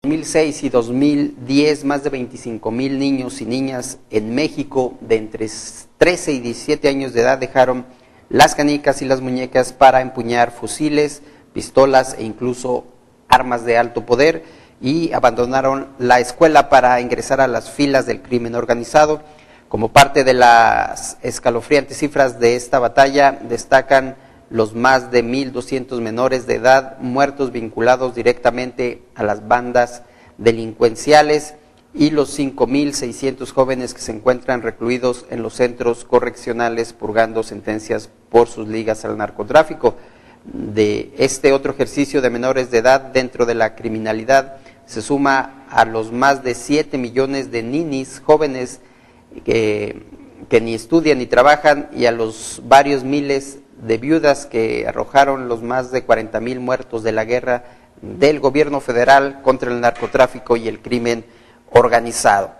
2006 y 2010, más de 25,000 niños y niñas en México de entre 13 y 17 años de edad dejaron las canicas y las muñecas para empuñar fusiles, pistolas e incluso armas de alto poder y abandonaron la escuela para ingresar a las filas del crimen organizado. Como parte de las escalofriantes cifras de esta batalla, destacan los más de 1,200 menores de edad muertos vinculados directamente a las bandas delincuenciales y los 5,600 jóvenes que se encuentran recluidos en los centros correccionales purgando sentencias por sus ligas al narcotráfico. De este otro ejercicio de menores de edad dentro de la criminalidad se suma a los más de 7 millones de ninis jóvenes que ni estudian ni trabajan y a los varios miles de viudas que arrojaron los más de 40,000 muertos de la guerra del gobierno federal contra el narcotráfico y el crimen organizado.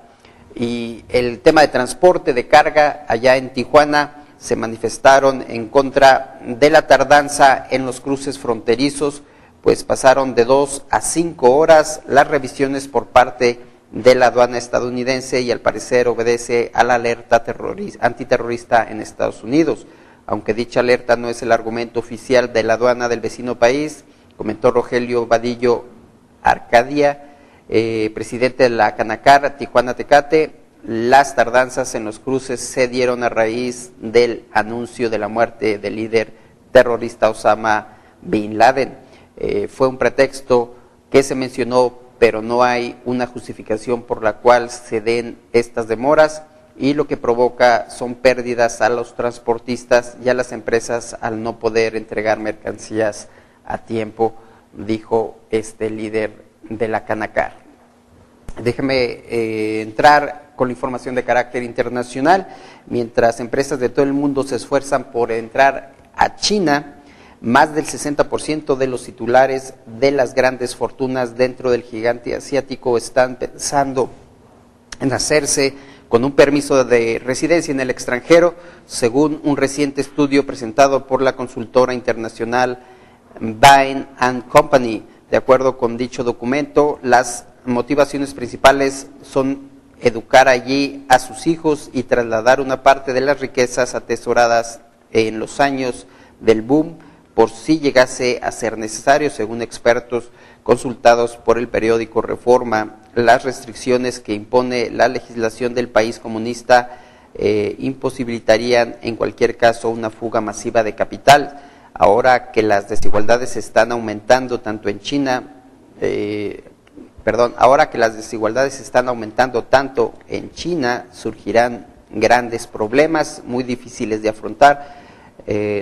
Y el tema de transporte de carga allá en Tijuana se manifestaron en contra de la tardanza en los cruces fronterizos, pues pasaron de 2 a 5 horas las revisiones por parte de la aduana estadounidense y al parecer obedece a la alerta antiterrorista en Estados Unidos. Aunque dicha alerta no es el argumento oficial de la aduana del vecino país, comentó Rogelio Vadillo Arcadia, presidente de la Canacar Tijuana Tecate, las tardanzas en los cruces se dieron a raíz del anuncio de la muerte del líder terrorista Osama Bin Laden. Fue un pretexto que se mencionó, pero no hay una justificación por la cual se den estas demoras, y lo que provoca son pérdidas a los transportistas y a las empresas al no poder entregar mercancías a tiempo, dijo este líder de la Canacar. Déjeme entrar con la información de carácter internacional. Mientras empresas de todo el mundo se esfuerzan por entrar a China, más del 60% de los titulares de las grandes fortunas dentro del gigante asiático están pensando en hacerse con un permiso de residencia en el extranjero, según un reciente estudio presentado por la consultora internacional Bain & Company. De acuerdo con dicho documento, las motivaciones principales son educar allí a sus hijos y trasladar una parte de las riquezas atesoradas en los años del boom, por si llegase a ser necesario, según expertos consultados por el periódico Reforma. Las restricciones que impone la legislación del país comunista imposibilitarían en cualquier caso una fuga masiva de capital. Ahora que las desigualdades están aumentando tanto en China, surgirán grandes problemas muy difíciles de afrontar.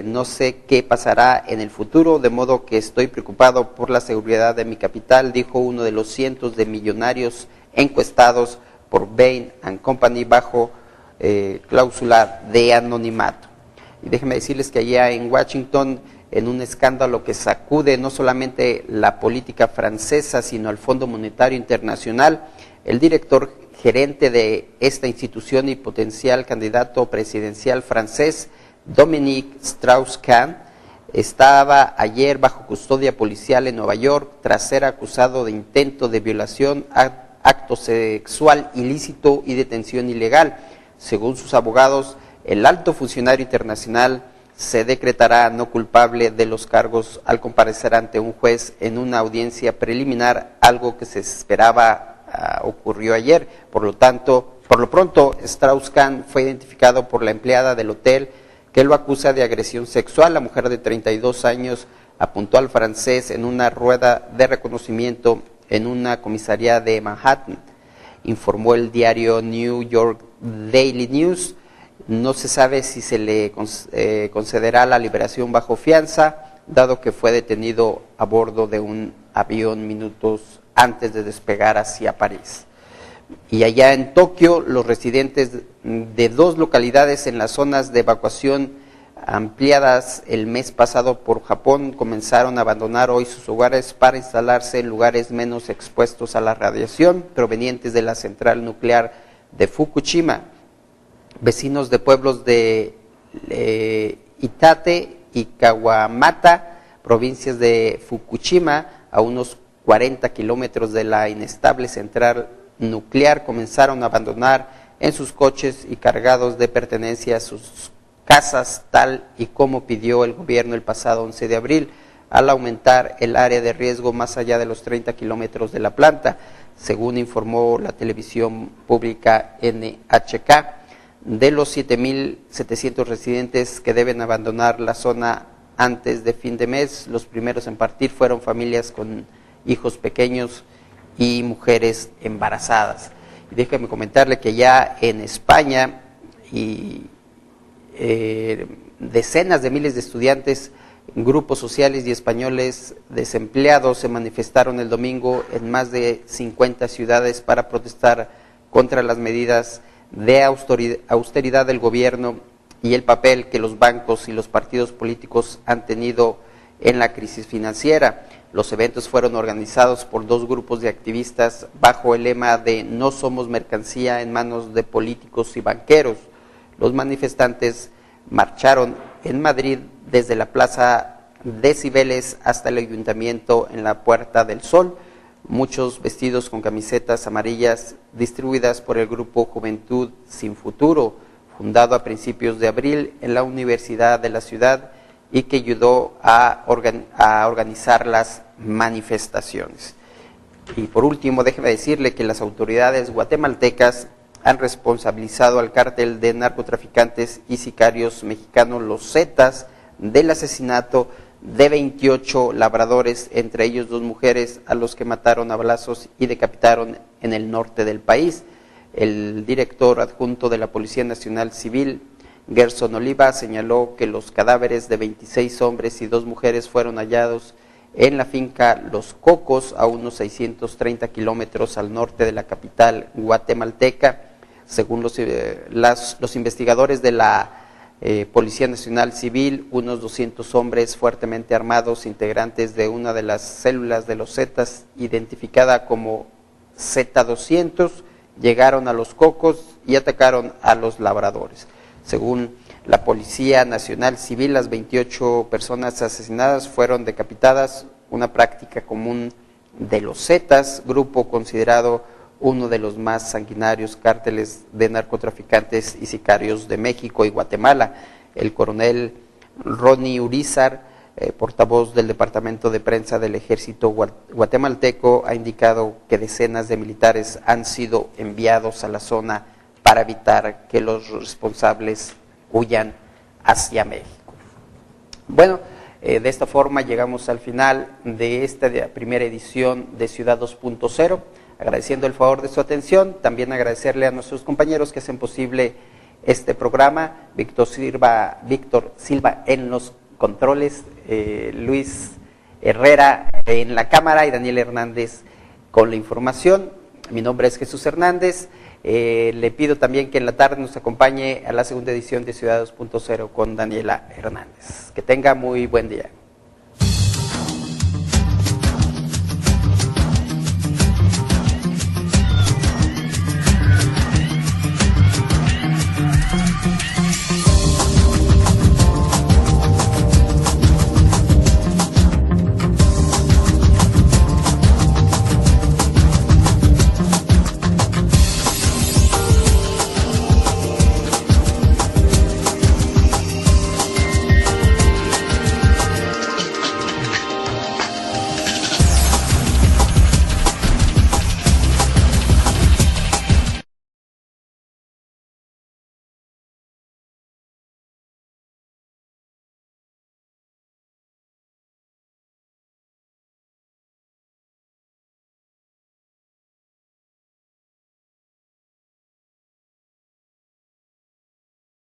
No sé qué pasará en el futuro, de modo que estoy preocupado por la seguridad de mi capital, dijo uno de los cientos de millonarios encuestados por Bain & Company bajo cláusula de anonimato. Y déjenme decirles que allá en Washington, en un escándalo que sacude no solamente la política francesa, sino al Fondo Monetario Internacional, el director gerente de esta institución y potencial candidato presidencial francés, Dominique Strauss-Kahn, estaba ayer bajo custodia policial en Nueva York tras ser acusado de intento de violación, acto sexual ilícito y detención ilegal. Según sus abogados, el alto funcionario internacional se decretará no culpable de los cargos al comparecer ante un juez en una audiencia preliminar, algo que se esperaba ocurrió ayer. Por lo pronto, Strauss-Kahn fue identificado por la empleada del hotel que lo acusa de agresión sexual. La mujer de 32 años apuntó al francés en una rueda de reconocimiento en una comisaría de Manhattan, informó el diario New York Daily News. No se sabe si se le concederá la liberación bajo fianza, dado que fue detenido a bordo de un avión minutos antes de despegar hacia París. Y allá en Tokio, los residentes de 2 localidades en las zonas de evacuación ampliadas el mes pasado por Japón comenzaron a abandonar hoy sus hogares para instalarse en lugares menos expuestos a la radiación provenientes de la central nuclear de Fukushima. Vecinos de pueblos de Itate y Kawamata, provincias de Fukushima, a unos 40 kilómetros de la inestable central nuclear, comenzaron a abandonar en sus coches y cargados de pertenencias sus casas, tal y como pidió el gobierno el pasado 11 de abril, al aumentar el área de riesgo más allá de los 30 kilómetros de la planta, según informó la televisión pública NHK. De los 7.700 residentes que deben abandonar la zona antes de fin de mes, los primeros en partir fueron familias con hijos pequeños y mujeres embarazadas. Y déjeme comentarle que ya en España decenas de miles de estudiantes, grupos sociales y españoles desempleados se manifestaron el domingo en más de 50 ciudades para protestar contra las medidas de austeridad del gobierno y el papel que los bancos y los partidos políticos han tenido en la crisis financiera. Los eventos fueron organizados por dos grupos de activistas bajo el lema de "No somos mercancía en manos de políticos y banqueros". Los manifestantes marcharon en Madrid desde la Plaza de Cibeles hasta el Ayuntamiento en la Puerta del Sol, muchos vestidos con camisetas amarillas distribuidas por el grupo Juventud Sin Futuro, fundado a principios de abril en la Universidad de la Ciudad y que ayudó a organizar las manifestaciones. Y por último, déjeme decirle que las autoridades guatemaltecas han responsabilizado al cártel de narcotraficantes y sicarios mexicanos, los Zetas, del asesinato de 28 labradores, entre ellos 2 mujeres, a los que mataron a balazos y decapitaron en el norte del país. El director adjunto de la Policía Nacional Civil, Gerson Oliva, señaló que los cadáveres de 26 hombres y 2 mujeres fueron hallados en la finca Los Cocos, a unos 630 kilómetros al norte de la capital guatemalteca. Según los investigadores de la Policía Nacional Civil, unos 200 hombres fuertemente armados, integrantes de una de las células de los Zetas, identificada como Z200, llegaron a Los Cocos y atacaron a los labradores. Según la Policía Nacional Civil, las 28 personas asesinadas fueron decapitadas, una práctica común de los Zetas, grupo considerado uno de los más sanguinarios cárteles de narcotraficantes y sicarios de México y Guatemala. El coronel Ronnie Urizar, portavoz del Departamento de Prensa del Ejército guatemalteco, ha indicado que decenas de militares han sido enviados a la zona para evitar que los responsables huyan hacia México. Bueno, de esta forma llegamos al final de esta primera edición de Ciudad 2.0. Agradeciendo el favor de su atención, también agradecerle a nuestros compañeros que hacen posible este programa, Víctor Silva en los controles, Luis Herrera en la cámara y Daniel Hernández con la información. Mi nombre es Jesús Hernández. Le pido también que en la tarde nos acompañe a la segunda edición de Ciudad 2.0 con Daniela Hernández. Que tenga muy buen día.